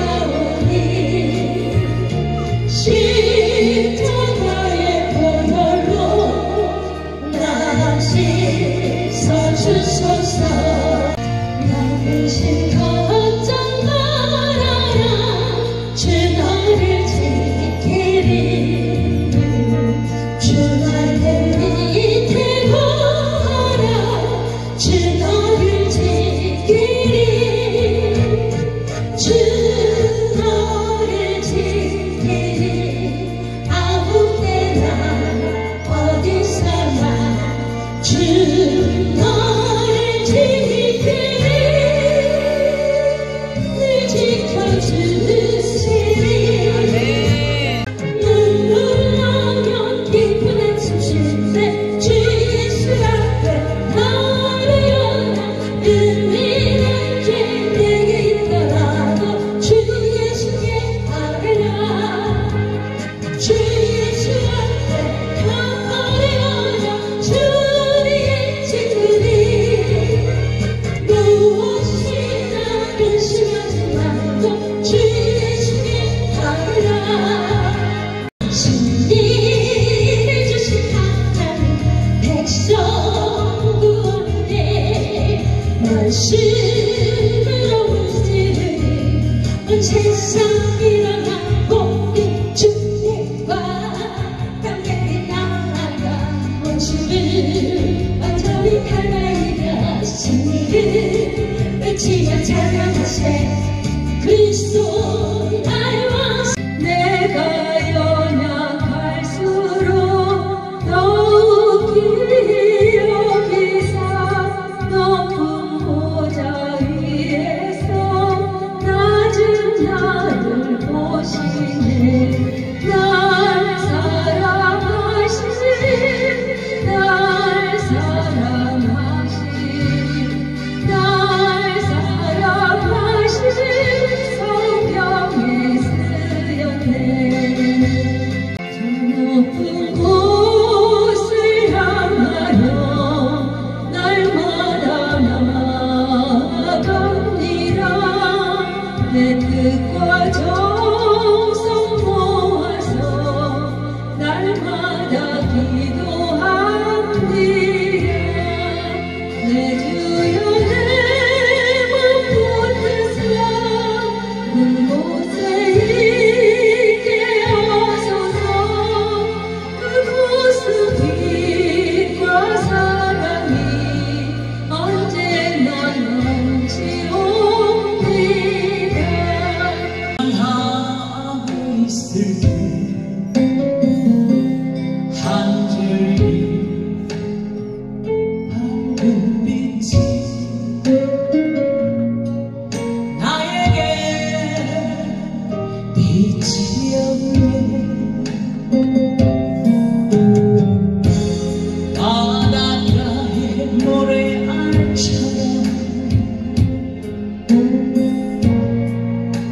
지극하오니 십자가의 보혈로 나 씻어주소서. 나는 걱정 말아라 주 너를 지키리. 주 나를 밑에 거하라 주 너를 지키리. 주 너를 지키리. 아무 때나 어디서나 주 너를 지키리. 늘 지켜주시리. 눈물 나면 기쁜 한숨 쉴 때 주 예수 앞에 나를 열라. 은밀한 길 내게 있더라도 주 예수께 아뢰라. 주 예수 앞에 나를 열라. 주 우리의 친구니 무엇이나 근심하지 말고 주 예수께 아뢰라. 진리를 주신 하나님 백성 구원에 말씀으로 문지르니 온 세상 일어나고 이 주님과 함께 나아가 온 주를 완전히 닮아이며 승리를 외치며 찬양하세. 그리스도 나의 왕. 내가 연약할수록 더욱 길이 여기사 높은 보좌 위에서 낮은 나를 보시네. 날 사랑하시네. 날 사랑하시네. 날 사랑하시네. 성경에 쓰였네. 저 높은 곳을 향하여 날마다 나아갑니다. 내 뜻과 정성 모아서 날마다 기도합니다. 내 주여 내 맘 붙드사 그곳에 있게 하소서. 그곳은 빛과 사랑이 언제나 넘치옵니다. 하고 있을 때 한줄기 밝은 빛이 나에게 빛이 없네. 바닷가의 모래알처럼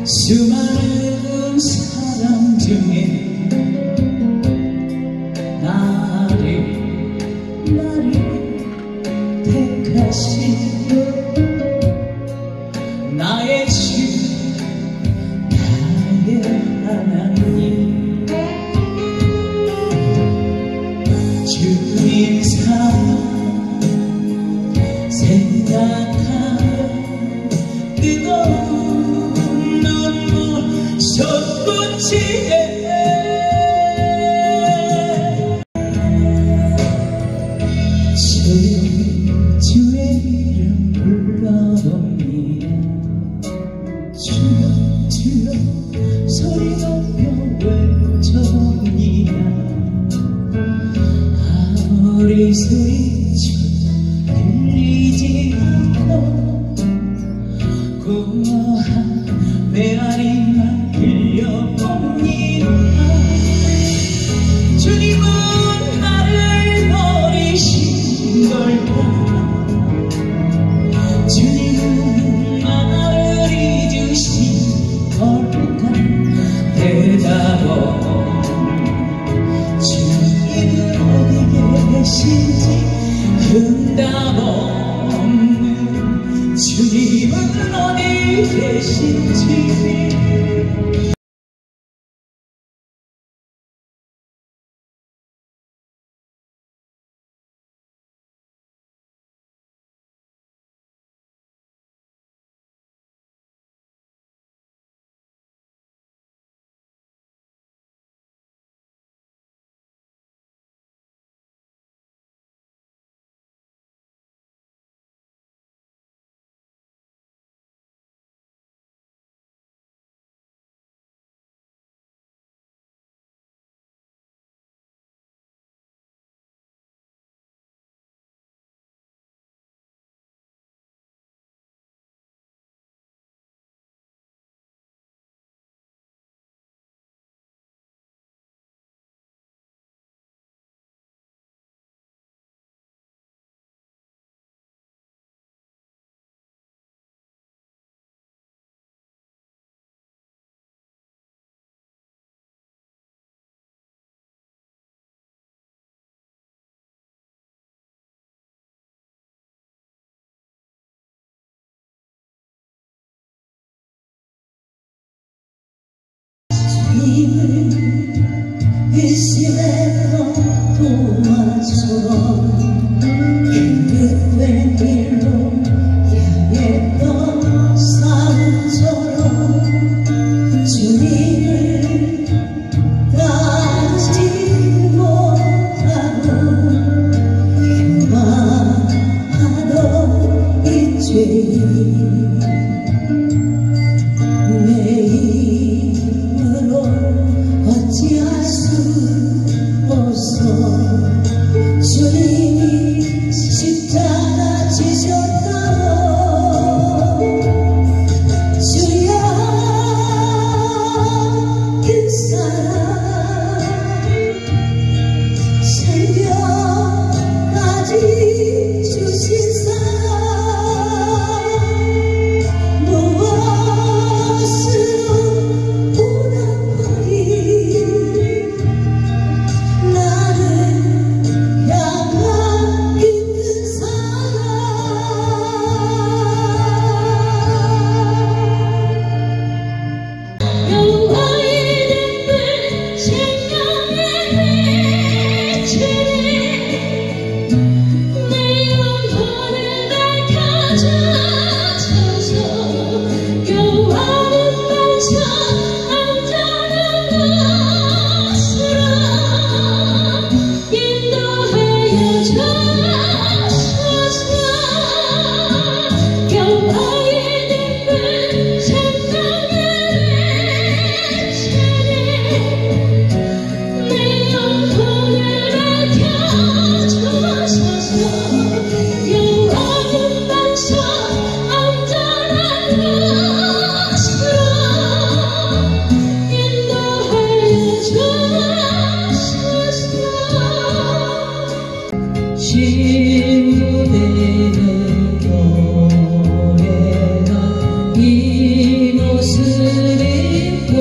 수많은 사람 중에 나를 택하신 나의 주 나의 하나님. 주님 사랑 생각하며 뜨거운 눈물 솟구치네. 주의 이름 불러봅니다. 주여 주여 소리 높여 외쳐봅니다. 아무리 소리쳐도 들리지 않고 고요한 메아리만 들려봅니다. 주님은 나를 버리신 걸까? 주님은 나를 잊으신 걸까? 대답은 주님은 어디 계신지 응답 없는 주님은 어디 계신지 의심했던 동화처럼 긴급된 길로 향했던 삶처럼 주님을 따르지 못하고 교만하던 이 죄인 어찌할 수 없어 주님이 십자가 지셨다고 주야 그 사랑 새벽까지 주신 사랑 신부되는 교회가 이 모습 입고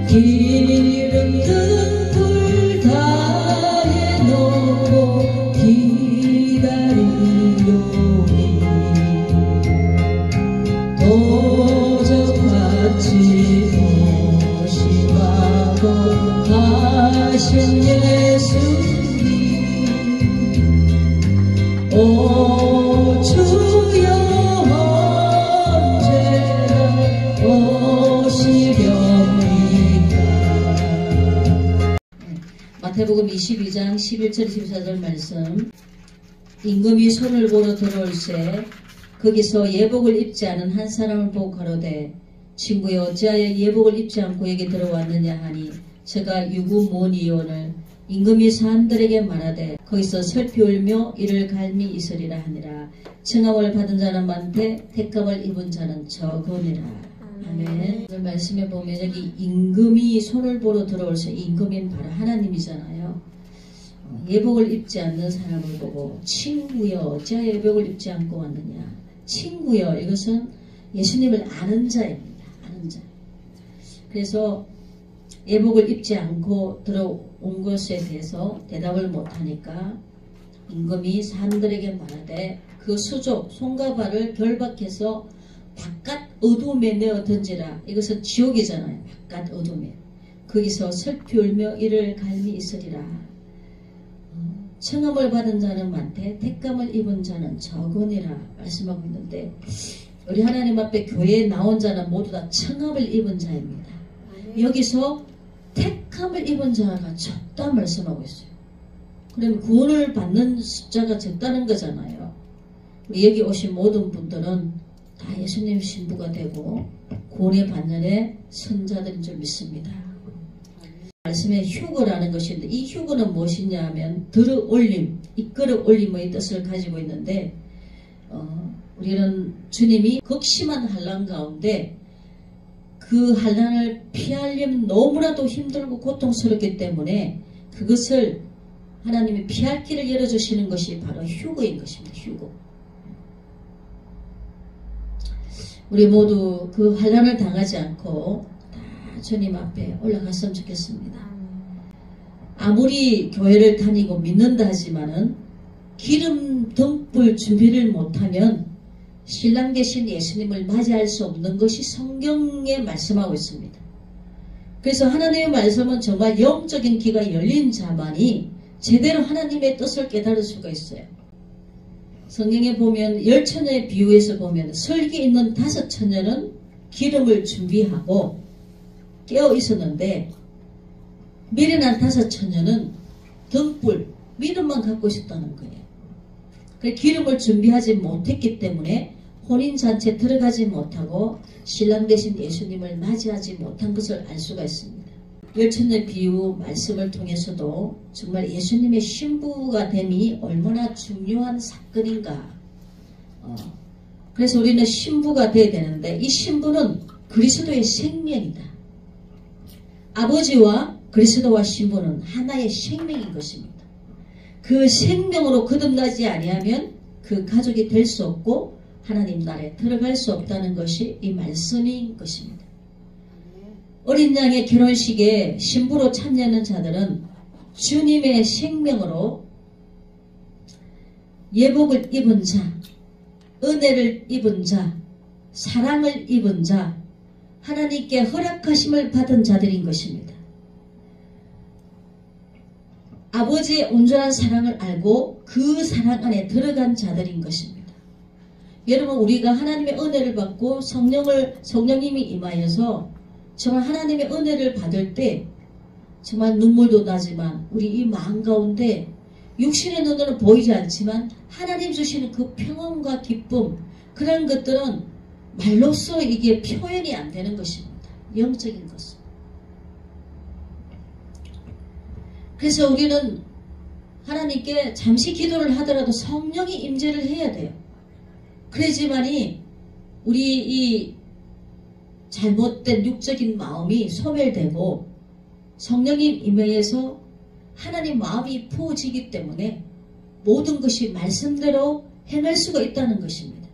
기름 등불 다해 놓고 기다리오니 도적같이 도심하고 가신 예수 오 주여 언제나 오시렵니까. 마태복음 22장 11절 14절 말씀. 임금이 손을 보러 들어올새 거기서 예복을 입지 않은 한 사람을 보고 가로되 친구여 어찌하여 예복을 입지 않고 여기 들어왔느냐 하니 저가 유구모니온을 임금이 사람들에게 말하되 거기서 슬피 울며 이를 갈미 있으리라 하니라. 청함을 받은 자는 많되 택감을 입은 자는 적으니라. 아멘. 말씀에 보면 여기 임금이 손을 보러 들어올서 임금인 바로 하나님이잖아요. 예복을 입지 않는 사람을 보고 친구여 어찌하여 예복을 입지 않고 왔느냐. 친구여 이것은 예수님을 아는 자입니다. 아는 자. 그래서 예복을 입지 않고 들어온 것에 대해서 대답을 못하니까 임금이 사람들에게 말하되 그 수족 손과 발을 결박해서 바깥 어둠에 내어 던지라. 이것은 지옥이잖아요. 바깥 어둠에. 거기서 슬피 울며 이를 갈미 있으리라. 청함을 받은 자는 많되 택감을 입은 자는 적으니라 말씀하고 있는데, 우리 하나님 앞에 교회에 나온 자는 모두 다 청함을 입은 자입니다. 여기서 택함을 입은 자가 적다 말씀하고 있어요. 그럼 구원을 받는 숫자가 적다는 거잖아요. 우리 여기 오신 모든 분들은 다 예수님 신부가 되고 구원의 반열의 선자들인 줄 믿습니다. 말씀에 휴거라는 것인데, 이 휴거는 무엇이냐 하면 들어 올림, 이끌어 올림의 뜻을 가지고 있는데, 우리는 주님이 극심한 환난 가운데 그 환난을 피하려면 너무나도 힘들고 고통스럽기 때문에 그것을 하나님이 피할 길을 열어주시는 것이 바로 휴거인 것입니다. 휴거. 우리 모두 그 환난을 당하지 않고 다 주님 앞에 올라갔으면 좋겠습니다. 아무리 교회를 다니고 믿는다 하지만은 기름 등불 준비를 못하면 신랑 계신 예수님을 맞이할 수 없는 것이 성경에 말씀하고 있습니다. 그래서 하나님의 말씀은 정말 영적인 귀가 열린 자만이 제대로 하나님의 뜻을 깨달을 수가 있어요. 성경에 보면 10처녀의 비유에서 보면 설기 있는 5처녀는 기름을 준비하고 깨어 있었는데, 미련한 5처녀는 등불, 믿음만 갖고 있었다는 거예요. 그래서 기름을 준비하지 못했기 때문에 혼인잔치에 들어가지 못하고 신랑 되신 예수님을 맞이하지 못한 것을 알 수가 있습니다. 10처녀 비유 말씀을 통해서도 정말 예수님의 신부가 됨이 얼마나 중요한 사건인가. 그래서 우리는 신부가 되어야 되는데, 이 신부는 그리스도의 생명이다. 아버지와 그리스도와 신부는 하나의 생명인 것입니다. 그 생명으로 거듭나지 아니하면 그 가족이 될 수 없고 하나님 나라에 들어갈 수 없다는 것이 이 말씀인 것입니다. 어린 양의 결혼식에 신부로 참여하는 자들은 주님의 생명으로 예복을 입은 자, 은혜를 입은 자, 사랑을 입은 자, 하나님께 허락하심을 받은 자들인 것입니다. 아버지의 온전한 사랑을 알고 그 사랑 안에 들어간 자들인 것입니다. 여러분, 우리가 하나님의 은혜를 받고 성령님이 임하여서 정말 하나님의 은혜를 받을 때 정말 눈물도 나지만 우리 이 마음 가운데 육신의 눈으로는 보이지 않지만 하나님 주시는 그 평안과 기쁨, 그런 것들은 말로써 이게 표현이 안 되는 것입니다. 영적인 것은. 그래서 우리는 하나님께 잠시 기도를 하더라도 성령이 임재를 해야 돼요. 그래야지만이 우리 이 잘못된 육적인 마음이 소멸되고 성령님 임하여서 하나님 마음이 부어지기 때문에 모든 것이 말씀대로 행할 수가 있다는 것입니다.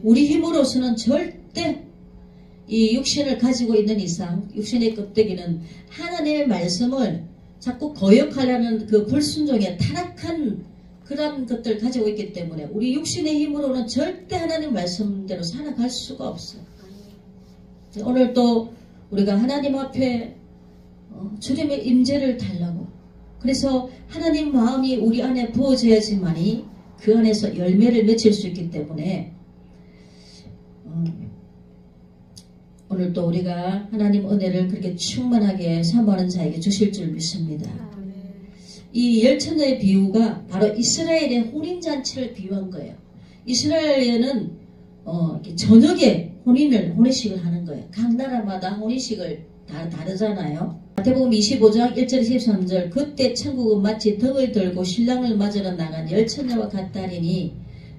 우리 힘으로서는 절대 이 육신을 가지고 있는 이상, 육신의 껍데기는 하나님의 말씀을 자꾸 거역하려는 그 불순종에 타락한 그런 것들을 가지고 있기 때문에 우리 육신의 힘으로는 절대 하나님 말씀대로 살아갈 수가 없어요. 오늘 또 우리가 하나님 앞에 주님의 임재를 달라고, 그래서 하나님 마음이 우리 안에 부어져야지만이 그 안에서 열매를 맺을 수 있기 때문에 오늘 또 우리가 하나님 은혜를 그렇게 충만하게 사모하는 자에게 주실 줄 믿습니다. 이 10처녀의 비유가 바로 이스라엘의 혼인잔치를 비유한 거예요. 이스라엘에는 저녁에 혼인식을 하는 거예요. 각 나라마다 혼인식을 다 다르잖아요. 마태복음 25장 1절 13절 그때 천국은 마치 덕을 들고 신랑을 맞으러 나간 10처녀와 같다리니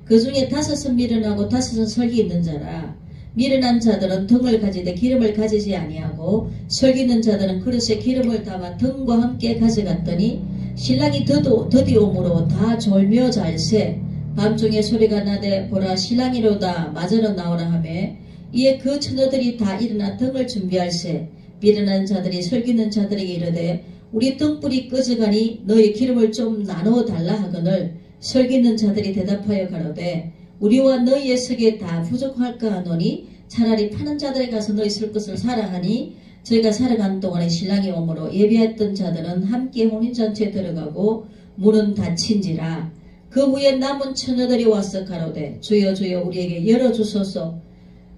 그 중에 5은 미련하고 5은 설기 있는 자라. 미련한 자들은 등을 가지되 기름을 가지지 아니하고 설기 있는 자들은 그릇에 기름을 담아 등과 함께 가져갔더니 신랑이 더디옴으로 다 졸며 잘새 밤중에 소리가 나되 보라 신랑이로다 맞으러 나오라 하매 이에 그 처녀들이 다 일어나 등을 준비할세 미련한 자들이 설기는 자들에게 이르되 우리 등불이 꺼져가니 너희 기름을 좀 나누어 달라 하거늘 설기는 자들이 대답하여 가로되 우리와 너희의 석이 다 부족할까 하노니 차라리 파는 자들에 가서 너희 쓸 것을 사라 하니 저희가 살아가는 동안에 신랑이 오므로 예비했던 자들은 함께 혼인잔치에 들어가고 문은 닫힌지라. 그 후에 남은 처녀들이 와서 가로되 주여 주여 우리에게 열어주소서.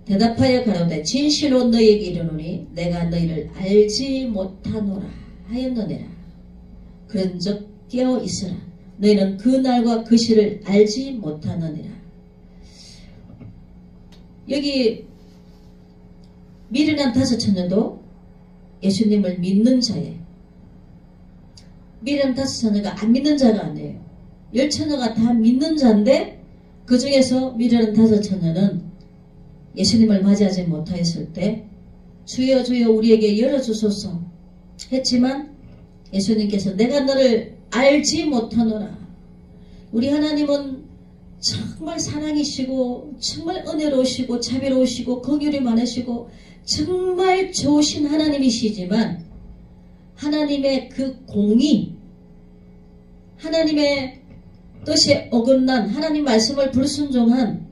대답하여 가로되 진실로 너희에게 이르노니 내가 너희를 알지 못하노라 하였느니라. 그런즉 깨어 있으라. 너희는 그 날과 그 시를 알지 못하느니라. 여기 미련한 5 처녀도 예수님을 믿는 자예요. 미련한 5 처녀가 안 믿는 자가 아니에요. 10 처녀가 다 믿는 자인데 그 중에서 미련한 5 처녀는 예수님을 맞이하지 못하였을 때 주여 주여 우리에게 열어주소서 했지만 예수님께서 내가 너를 알지 못하노라. 우리 하나님은 정말 사랑이시고 정말 은혜로우시고 자비로우시고 긍휼이 많으시고 정말 좋으신 하나님이시지만 하나님의 그 공의, 하나님의 뜻에 어긋난 하나님 말씀을 불순종한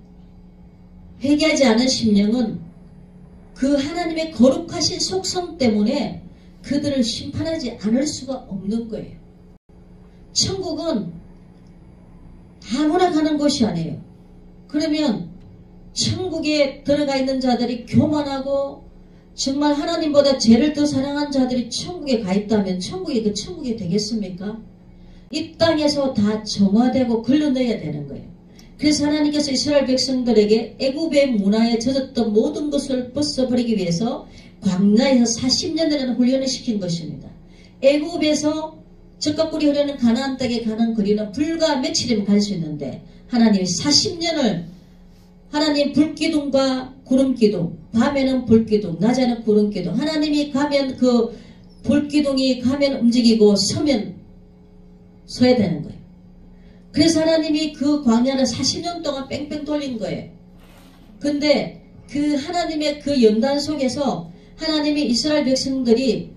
회개하지 않은 심령은 그 하나님의 거룩하신 속성 때문에 그들을 심판하지 않을 수가 없는 거예요. 천국은 아무나 가는 곳이 아니에요. 그러면 천국에 들어가 있는 자들이 교만하고 정말 하나님보다 죄를 더 사랑한 자들이 천국에 가 있다면 천국이 그 천국이 되겠습니까? 이 땅에서 다 정화되고 걸러내야 되는 거예요. 그래서 하나님께서 이스라엘 백성들에게 애굽의 문화에 젖었던 모든 것을 벗어버리기 위해서 광야에서 40년이라는 훈련을 시킨 것입니다. 애굽에서 젖과 꿀이 흐르는 가나안 땅에 가는 거리는 불과 며칠이면 갈 수 있는데 하나님이 40년을 하나님 불기둥과 구름기둥, 밤에는 불기둥, 낮에는 구름기둥, 하나님이 가면 그 불기둥이 가면 움직이고 서면 서야 되는 거예요. 그래서 하나님이 그 광야를 40년 동안 뺑뺑 돌린 거예요. 근데 그 하나님의 그 연단 속에서 하나님이 이스라엘 백성들이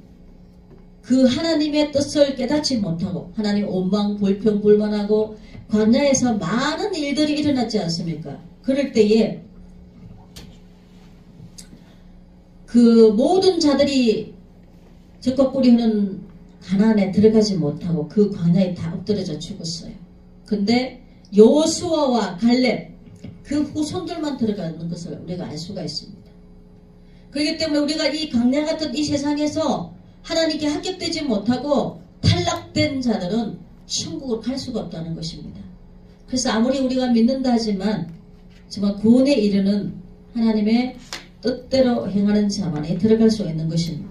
그 하나님의 뜻을 깨닫지 못하고 하나님 원망, 불평, 불만하고 광야에서 많은 일들이 일어났지 않습니까? 그럴 때에 그 모든 자들이 젖과 꿀이 흐르는 가나안에 들어가지 못하고 그 광야에 다 엎드려져 죽었어요. 근데 여호수아와 갈렙 그 후손들만 들어가는 것을 우리가 알 수가 있습니다. 그렇기 때문에 우리가 이 광야 같은 이 세상에서 하나님께 합격되지 못하고 탈락된 자들은 천국을 갈 수가 없다는 것입니다. 그래서 아무리 우리가 믿는다 하지만 정말 구원에 이르는 하나님의 뜻대로 행하는 자만이 들어갈 수 있는 것입니다.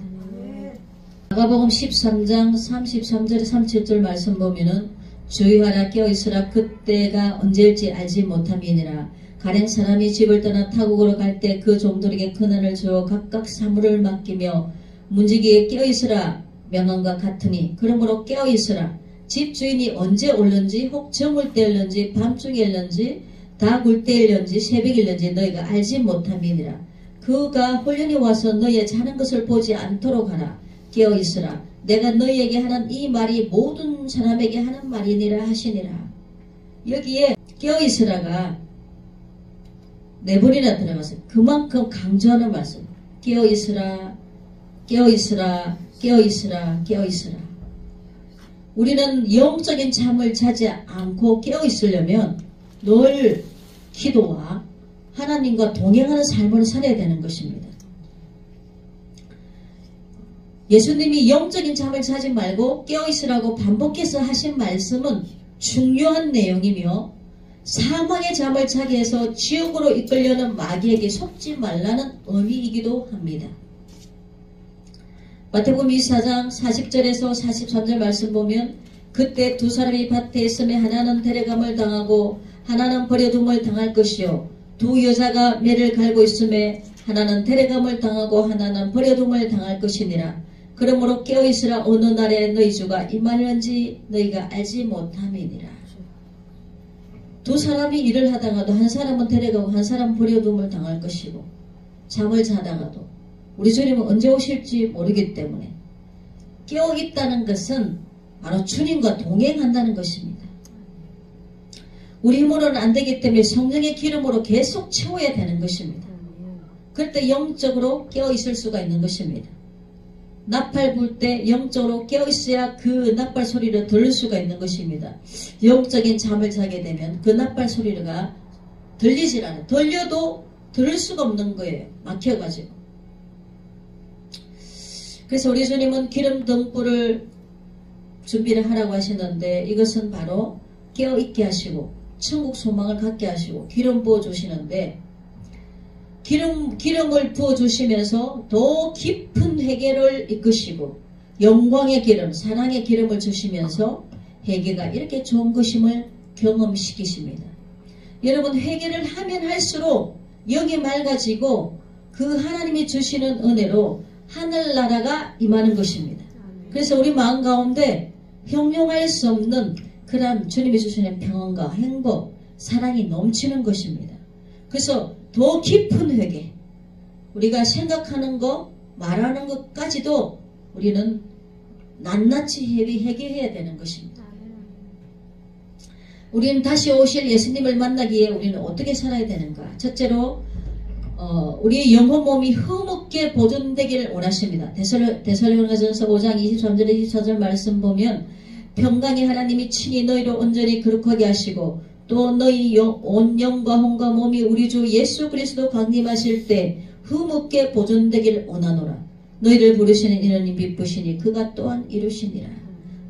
마가복음 13장 33절 37절 말씀 보면은 주의하라 깨어있으라 그때가 언제일지 알지 못함이니라. 가령 사람이 집을 떠나 타국으로 갈 때 그 종들에게 큰언을 주어 각각 사물을 맡기며 문지기에 깨어있으라 명함과 같으니 그러므로 깨어있으라. 집 주인이 언제 올는지 혹 저물 때일는지 밤중에 일는지 다 굴 때일는지 새벽일는지 너희가 알지 못함이니라. 그가 홀련히 와서 너희의 자는 것을 보지 않도록 하라. 깨어있으라. 내가 너희에게 하는 이 말이 모든 사람에게 하는 말이니라 하시니라. 여기에 깨어있으라가 4번이나 들어가서 그만큼 강조하는 말씀. 깨어있으라, 깨어있으라, 깨어있으라, 깨어있으라. 우리는 영적인 잠을 자지 않고 깨어있으려면 늘 기도와 하나님과 동행하는 삶을 살아야 되는 것입니다. 예수님이 영적인 잠을 자지 말고 깨어있으라고 반복해서 하신 말씀은 중요한 내용이며 사망의 잠을 자게 해서 지옥으로 이끌려는 마귀에게 속지 말라는 의미이기도 합니다. 마태복음 24장 40절에서 43절 말씀 보면 그때 2 사람이 밭에 있음에 하나는 데려감을 당하고 하나는 버려둠을 당할 것이요 2 여자가 매를 갈고 있음에 하나는 데려감을 당하고 하나는 버려둠을 당할 것이니라. 그러므로 깨어있으라. 어느 날에 너희 주가 임하는지 너희가 알지 못함이니라. 2 사람이 일을 하다가도 한 사람은 데려가고 한 사람은 버려둠을 당할 것이고 잠을 자다가도 우리 주님은 언제 오실지 모르기 때문에 깨어있다는 것은 바로 주님과 동행한다는 것입니다. 우리 힘으로는 안 되기 때문에 성령의 기름으로 계속 채워야 되는 것입니다. 그럴 때 영적으로 깨어있을 수가 있는 것입니다. 나팔 불 때 영적으로 깨어있어야 그 나팔 소리를 들을 수가 있는 것입니다. 영적인 잠을 자게 되면 그 나팔 소리가 들리질 않아요. 들려도 들을 수가 없는 거예요. 막혀가지고. 그래서 우리 주님은 기름 등불을 준비를 하라고 하시는데 이것은 바로 깨어있게 하시고 천국 소망을 갖게 하시고 기름 부어주시는데 기름을 부어주시면서 더 깊은 회개를 이끄시고 영광의 기름, 사랑의 기름을 주시면서 회개가 이렇게 좋은 것임을 경험시키십니다. 여러분 회개를 하면 할수록 영이 맑아지고 그 하나님이 주시는 은혜로 하늘나라가 임하는 것입니다. 그래서 우리 마음 가운데 형용할 수 없는 그런 주님이 주시는 평안과 행복, 사랑이 넘치는 것입니다. 그래서 더 깊은 회개, 우리가 생각하는 것, 말하는 것까지도 우리는 낱낱이 회개해야 되는 것입니다. 우리는 다시 오실 예수님을 만나기에 우리는 어떻게 살아야 되는가? 첫째로 우리의 영혼 몸이 흠없게 보존되기를 원하십니다. 데살로니가전서 5장 23절 24절 말씀 보면 평강의 하나님이 친히 너희를 온전히 거룩하게 하시고 또 너희 온 영과 혼과 몸이 우리 주 예수 그리스도 강림하실 때 흠없게 보존되기를 원하노라. 너희를 부르시는 이는 기쁘시니 그가 또한 이루시니라.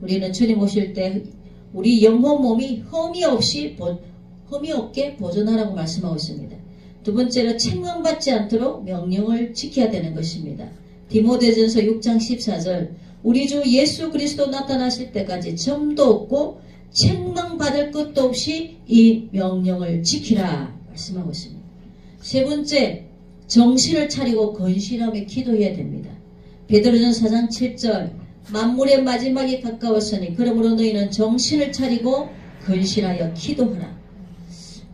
우리는 주님 오실 때 우리 영혼 몸이 흠이 없게 보존하라고 말씀하고 있습니다. 두 번째로 책망받지 않도록 명령을 지켜야 되는 것입니다. 디모데전서 6장 14절 우리 주 예수 그리스도 나타나실 때까지 점도 없고 책망받을 것도 없이 이 명령을 지키라 말씀하고 있습니다. 세 번째, 정신을 차리고 건실하며 기도해야 됩니다. 베드로전서 4장 7절 만물의 마지막이 가까웠으니 그러므로 너희는 정신을 차리고 건실하여 기도하라.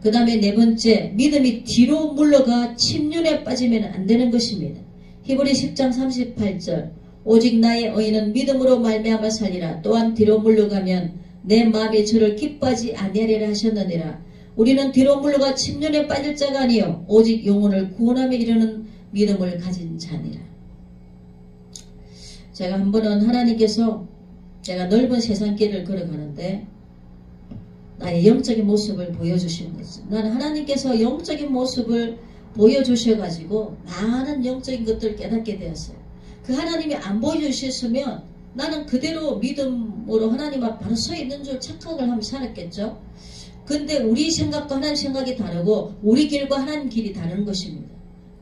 그 다음에 네 번째, 믿음이 뒤로 물러가 침륜에 빠지면 안 되는 것입니다. 히브리 10장 38절 오직 나의 의인은 믿음으로 말미암아 살리라. 또한 뒤로 물러가면 내 마음이 저를 기뻐하지 아니하리라 하셨느니라. 우리는 뒤로 물러가 침륜에 빠질 자가 아니요 오직 영혼을 구원함에 이르는 믿음을 가진 자니라. 제가 한 번은 하나님께서 제가 넓은 세상길을 걸어가는데 나의 영적인 모습을 보여주시는 거죠. 나는 하나님께서 영적인 모습을 보여주셔가지고 많은 영적인 것들을 깨닫게 되었어요. 그 하나님이 안 보여주셨으면 나는 그대로 믿음으로 하나님 앞 바로 서 있는 줄 착각을 하며 살았겠죠. 근데 우리 생각과 하나님 생각이 다르고 우리 길과 하나님 길이 다른 것입니다.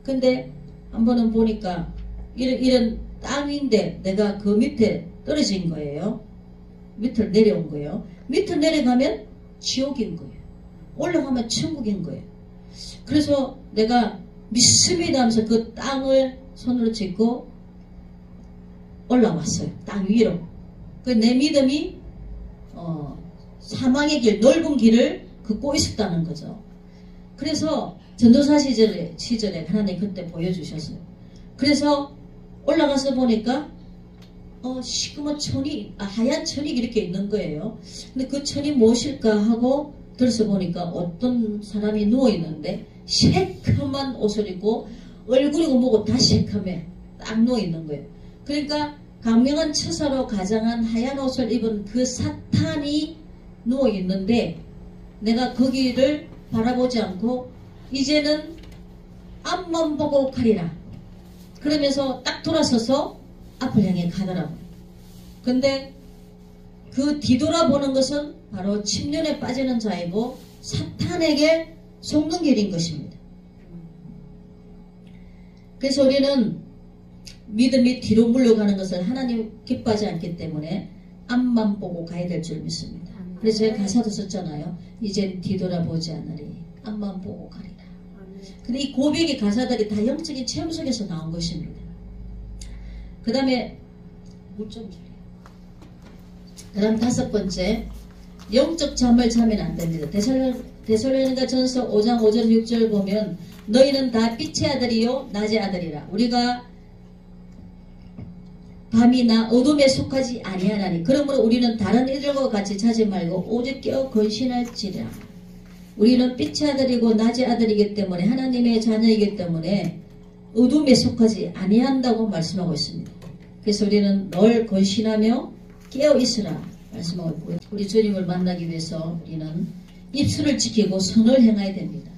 근데 한 번은 보니까 이런 땅인데 내가 그 밑에 떨어진 거예요. 밑으로 내려온 거예요. 밑으로 내려가면 지옥인 거예요. 올라가면 천국인 거예요. 그래서 내가 믿습니다 하면서 그 땅을 손으로 짚고 올라왔어요. 땅 위로. 내 믿음이 사망의 길, 넓은 길을 걷고 있었다는 거죠. 그래서 전도사 시절에 하나님 그때 보여주셨어요. 그래서 올라가서 보니까 시커먼 천이, 하얀 천이 이렇게 있는 거예요. 근데 그 천이 무엇일까 하고 들어서 보니까 어떤 사람이 누워있는데 새카만 옷을 입고 얼굴이고 뭐고 다 새카매 딱 누워있는 거예요. 그러니까 강명한 처사로 가장한 하얀 옷을 입은 그 사탄이 누워있는데 내가 거기를 바라보지 않고 이제는 앞만 보고 가리라 그러면서 딱 돌아서서 앞을 향해 가더라고요. 근데 그 뒤돌아보는 것은 바로 침륜에 빠지는 자이고 사탄에게 속는 길인 것입니다. 그래서 우리는 믿음이 뒤로 물러가는 것을 하나님 기뻐하지 않기 때문에 앞만 보고 가야 될 줄 믿습니다. 그래서 제가 가사도 썼잖아요. 이젠 뒤돌아보지 않으리 앞만 보고 가리라. 근데 이 고백의 가사들이 다 영적인 체험 속에서 나온 것입니다. 그 다음에 물좀 줄게요. 그 다음 다섯 번째, 영적 잠을 자면 안 됩니다. 데살로니가 전서 5장 5절 6절 보면 너희는 다 빛의 아들이요 낮의 아들이라. 우리가 밤이나 어둠에 속하지 아니하나니 그러므로 우리는 다른 이들과 같이 자지 말고 오직 깨어 건신할지라. 우리는 빛의 아들이고 낮의 아들이기 때문에 하나님의 자녀이기 때문에 어둠에 속하지 아니한다고 말씀하고 있습니다. 그래서 우리는 늘 건신하며 깨어있으라 말씀하고 있고요. 우리 주님을 만나기 위해서 우리는 입술을 지키고 선을 행해야 됩니다.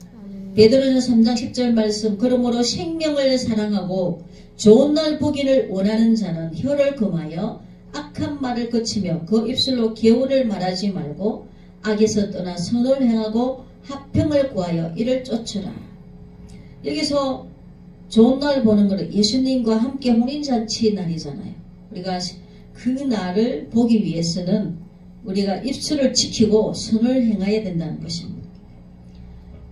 베드로전서 3장 10절 말씀, 그러므로 생명을 사랑하고 좋은 날 보기를 원하는 자는 혀를 금하여 악한 말을 그치며 그 입술로 교훈을 말하지 말고 악에서 떠나 선을 행하고 화평을 구하여 이를 쫓으라. 여기서 좋은 날 보는 것은 예수님과 함께 혼인잔치 날이잖아요. 우리가 그 날을 보기 위해서는 우리가 입술을 지키고 선을 행해야 된다는 것입니다.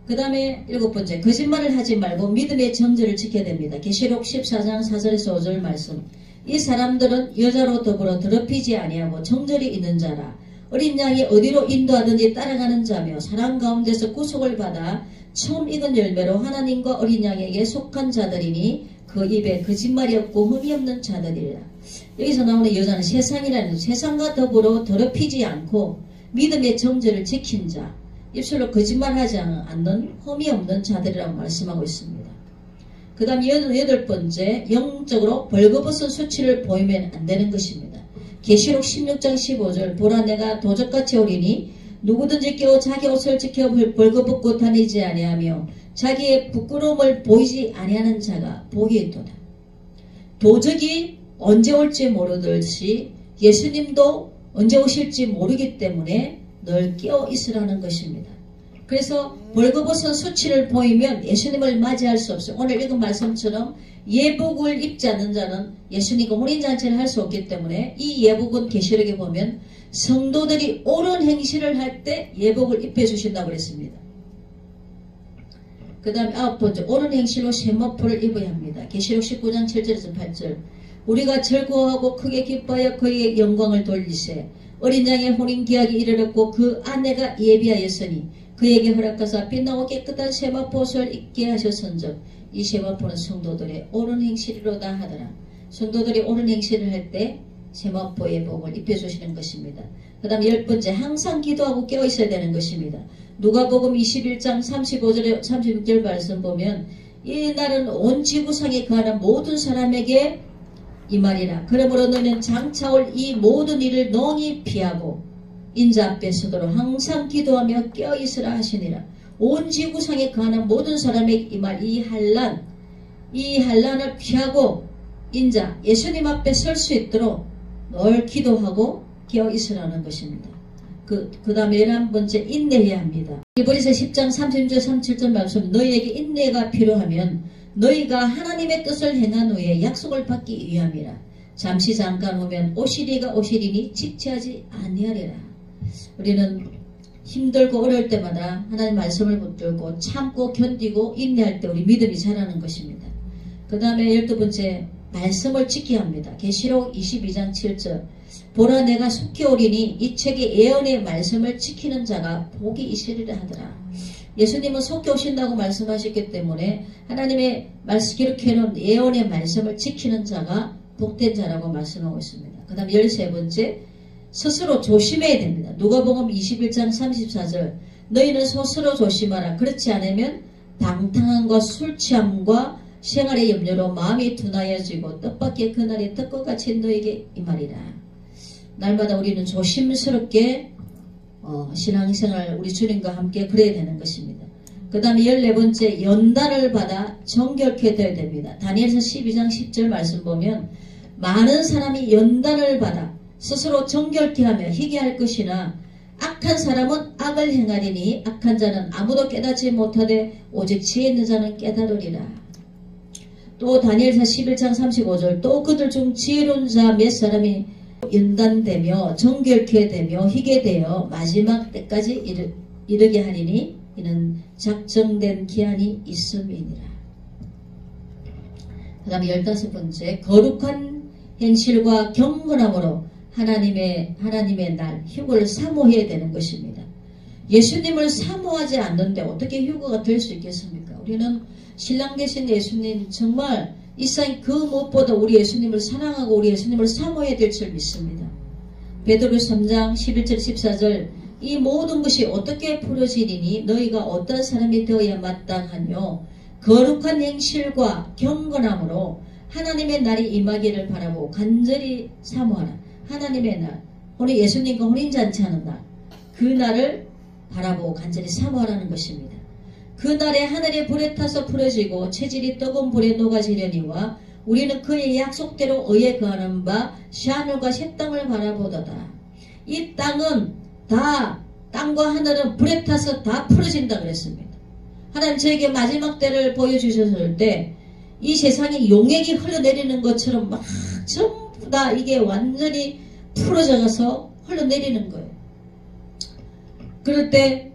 그 다음에 7번째, 거짓말을 하지 말고 믿음의 정절을 지켜야 됩니다. 계시록 14장 4절에서 5절 말씀, 이 사람들은 여자로 더불어 더럽히지 아니하고 정절이 있는 자라. 어린 양이 어디로 인도하든지 따라가는 자며 사람 가운데서 구속을 받아 처음 익은 열매로 하나님과 어린 양에게 속한 자들이니 그 입에 거짓말이 없고 흠이 없는 자들이라. 여기서 나오는 여자는 세상이라는, 세상과 더불어 더럽히지 않고 믿음의 정절을 지킨 자, 입술로 거짓말하지 않는 흠이 없는 자들이라고 말씀하고 있습니다. 그 다음 8번째, 영적으로 벌거벗은 수치를 보이면 안 되는 것입니다. 계시록 16장 15절, 보라 내가 도적같이 오리니 누구든지 깨어 자기 옷을 지켜 벌거벗고 다니지 아니하며 자기의 부끄러움을 보이지 아니하는 자가 복이 있도다. 도적이 언제 올지 모르듯이 예수님도 언제 오실지 모르기 때문에 늘 깨어 있으라는 것입니다. 그래서 벌거벗은 수치를 보이면 예수님을 맞이할 수 없어요. 오늘 읽은 말씀처럼 예복을 입지 않는 자는 예수님과 혼인잔치를 할 수 없기 때문에 이 예복은 계시록에 보면 성도들이 옳은 행실을 할 때 예복을 입혀주신다고 그랬습니다. 그 다음에 9번째, 옳은 행실로 세마포를 입어야 합니다. 계시록 19장 7절에서 8절, 우리가 즐거워하고 크게 기뻐하여 그의 영광을 돌리세. 어린 양의 혼인 기약이 이르렀고 그 아내가 예비하였으니 그에게 허락하사 빛나고 깨끗한 세마포옷을 입게 하셨은즉 이 세마포는 성도들의 옳은 행실이로다 하더라. 성도들이 옳은 행실을 할 때 세마포의 복을 입혀주시는 것입니다. 그 다음 10번째, 항상 기도하고 깨어있어야 되는 것입니다. 누가복음 21장 35절에 36절 말씀 보면 이 날은 온 지구상에 거하는 모든 사람에게 이 말이라. 그러므로 너희는 장차올 이 모든 일을 농히 피하고 인자 앞에 서도록 항상 기도하며 깨어있으라 하시니라. 온 지구상에 거하는 모든 사람에게 이 말, 이 한란을 피하고 인자 예수님 앞에 설 수 있도록 늘 기도하고 깨어있으라는 것입니다. 그 다음에 11번째, 인내해야 합니다. 히브리서 10장 36절 37절 말씀, 너희에게 인내가 필요하면 너희가 하나님의 뜻을 행한 후에 약속을 받기 위함이라. 잠시 잠깐 오면 오시리가 오시리니 지체하지 아니하리라. 우리는 힘들고 어려울 때마다 하나님 말씀을 붙들고 참고 견디고 인내할 때 우리 믿음이 자라는 것입니다. 그 다음에 12번째, 말씀을 지켜야 합니다. 계시록 22장 7절, 보라 내가 속히 오리니 이 책의 예언의 말씀을 지키는 자가 복이 있으리라 하더라. 예수님은 속히 오신다고 말씀하셨기 때문에 하나님의 기록해놓은 예언의 말씀을 지키는 자가 복된 자라고 말씀하고 있습니다. 그 다음 13번째, 스스로 조심해야 됩니다. 누가복음 21장 34절, 너희는 스스로 조심하라. 그렇지 않으면 방탕함과 술취함과 생활의 염려로 마음이 둔하여지고 뜻밖의 그날이 떡과 같이 너에게 이 말이라. 날마다 우리는 조심스럽게 신앙생활 우리 주님과 함께 그래야 되는 것입니다. 그 다음에 14번째, 연단을 받아 정결케 되어야 됩니다. 다니엘서 12장 10절 말씀 보면 많은 사람이 연단을 받아 스스로 정결케 하며 희귀할 것이나 악한 사람은 악을 행하리니 악한 자는 아무도 깨닫지 못하되 오직 지혜 있는 자는 깨달으리라. 또 다니엘서 11장 35절, 또 그들 중 지혜로운 자 몇 사람이 연단되며 정결케 되며 희게 되어 마지막 때까지 이르게 하리니 이는 작정된 기한이 있음이니라. 그 다음에 15번째, 거룩한 행실과 경건함으로 하나님의 날 휴거를 사모해야 되는 것입니다. 예수님을 사모하지 않는데 어떻게 휴거가 될 수 있겠습니까? 우리는 신랑 되신 예수님, 정말 이 세상 그 무엇보다 우리 예수님을 사랑하고 우리 예수님을 사모해야 될 줄 믿습니다. 베드로 3장 11절 14절, 이 모든 것이 어떻게 풀어지리니 너희가 어떤 사람이 되어야 마땅하뇨. 거룩한 행실과 경건함으로 하나님의 날이 임하기를 바라고 간절히 사모하라. 하나님의 날, 오늘 예수님과 혼인잔치하는 날, 그 날을 바라보고 간절히 사모하라는 것입니다. 그 날에 하늘의 불에 타서 풀어지고 체질이 뜨거운 불에 녹아지려니와 우리는 그의 약속대로 의에 거하는 바 시하늘과 새 땅을 바라보도다. 이 땅은 다, 땅과 하늘은 불에 타서 다 풀어진다 그랬습니다. 하나님 저에게 마지막 때를 보여주셨을 때 이 세상에 용액이 흘러내리는 것처럼 막 전부 다 이게 완전히 풀어져가서 흘러내리는 거예요. 그럴 때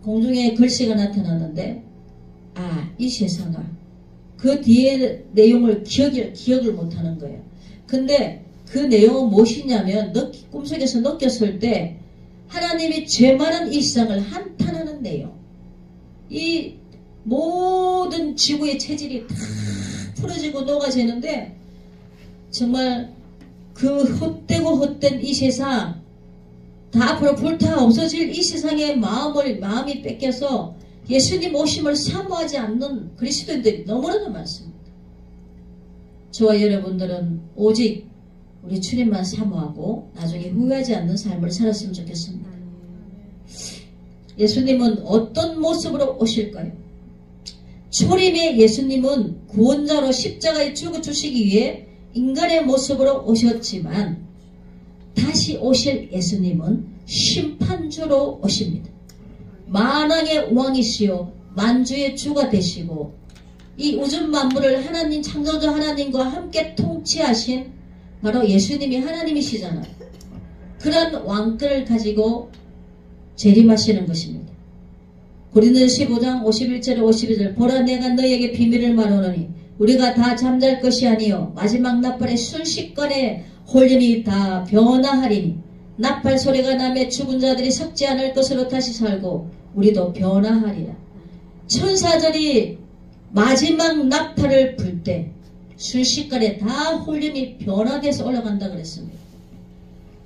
공중에 글씨가 나타나는데 이 세상아, 그 뒤에 내용을 기억을 못하는 거예요. 근데 그 내용은 무엇이냐면 꿈속에서 느꼈을 때 하나님이 죄 많은 이 세상을 한탄하는 내용. 이 모든 지구의 체질이 다 풀어지고 녹아지는데 정말 그 헛되고 헛된 이 세상 다 앞으로 불타 없어질 이 세상의 마음이 뺏겨서 예수님 오심을 사모하지 않는 그리스도인들이 너무나도 많습니다. 저와 여러분들은 오직 우리 주님만 사모하고 나중에 후회하지 않는 삶을 살았으면 좋겠습니다. 예수님은 어떤 모습으로 오실까요? 초림의 예수님은 구원자로 십자가에 죽어주시기 위해 인간의 모습으로 오셨지만 다시 오실 예수님은 심판주로 오십니다. 만왕의 왕이시요 만주의 주가 되시고 이 우주 만물을 하나님 창조주 하나님과 함께 통치하신 바로 예수님이 하나님이시잖아요. 그런 왕권을 가지고 재림하시는 것입니다. 고린도서 15장 51절에 52절 보라 내가 너희에게 비밀을 말하노니 우리가 다 잠잘 것이 아니요 마지막 나팔의 순식간에 홀륜이 다 변화하리니 나팔 소리가 나며 죽은 자들이 썩지 않을 것으로 다시 살고 우리도 변화하리라. 천사들이 마지막 나팔을 불 때 순식간에 다 홀륜이 변화돼서 올라간다 그랬습니다.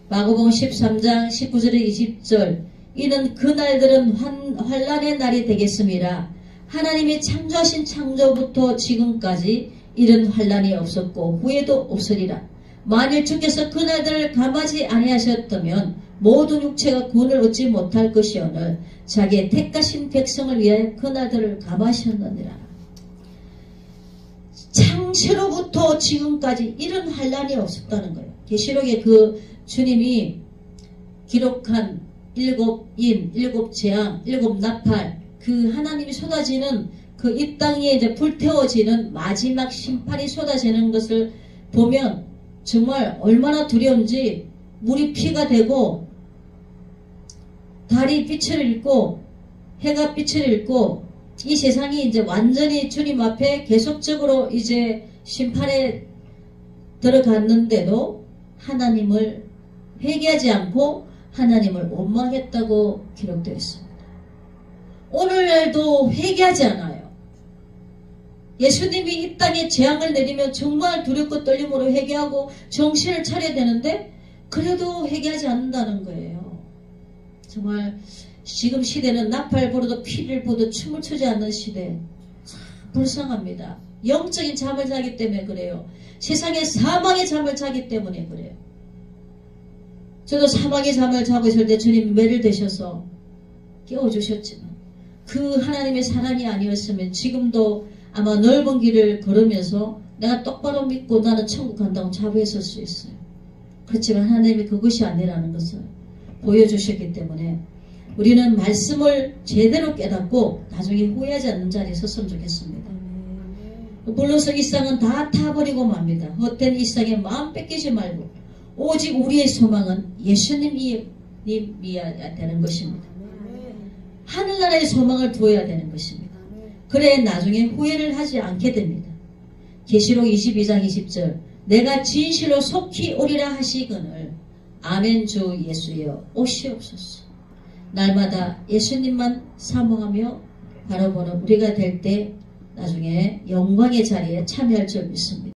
마가복음 13장 19절에 20절 이는 그 날들은 환란의 날이 되겠습니다. 하나님이 창조하신 창조부터 지금까지 이런 환란이 없었고 후에도 없으리라. 만일 주께서 그 날들을 감하지 아니하셨다면 모든 육체가 구원을 얻지 못할 것이오늘 자기의 택하신 백성을 위하여 그 날들을 감하셨느니라. 창세로부터 지금까지 이런 환란이 없었다는 거예요. 계시록에 그 주님이 기록한 7인, 7재앙, 7나팔 그 하나님이 쏟아지는 그 이 땅에 이제 불태워지는 마지막 심판이 쏟아지는 것을 보면 정말 얼마나 두려운지 물이 피가 되고 달이 빛을 잃고 해가 빛을 잃고 이 세상이 이제 완전히 주님 앞에 계속적으로 이제 심판에 들어갔는데도 하나님을 회개하지 않고 하나님을 원망했다고 기록되어 있습니다. 오늘날도 회개하지 않아요. 예수님이 이 땅에 재앙을 내리면 정말 두렵고 떨림으로 회개하고 정신을 차려야 되는데 그래도 회개하지 않는다는 거예요. 정말 지금 시대는 나팔 불어도 피를 보도 춤을 추지 않는 시대. 불쌍합니다. 영적인 잠을 자기 때문에 그래요. 세상에 사망의 잠을 자기 때문에 그래요. 저도 사망의 잠을 자고 있을 때 주님 매를 대셔서 깨워주셨지만 그 하나님의 사랑이 아니었으면 지금도 아마 넓은 길을 걸으면서 내가 똑바로 믿고 나는 천국 간다고 자부했을 수 있어요. 그렇지만 하나님이 그것이 아니라는 것을 보여주셨기 때문에 우리는 말씀을 제대로 깨닫고 나중에 후회하지 않는 자리에 섰으면 좋겠습니다. 물론서 이 세상은 다 타버리고 맙니다. 헛된 이 세상에 마음 뺏기지 말고 오직 우리의 소망은 예수님이어야 되는 것입니다. 하늘나라의 소망을 두어야 되는 것입니다. 그래야 나중에 후회를 하지 않게 됩니다. 계시록 22장 20절 내가 진실로 속히 오리라 하시거늘 아멘 주 예수여 오시옵소서. 날마다 예수님만 사모하며 바라보는 우리가 될 때 나중에 영광의 자리에 참여할 줄 믿습니다.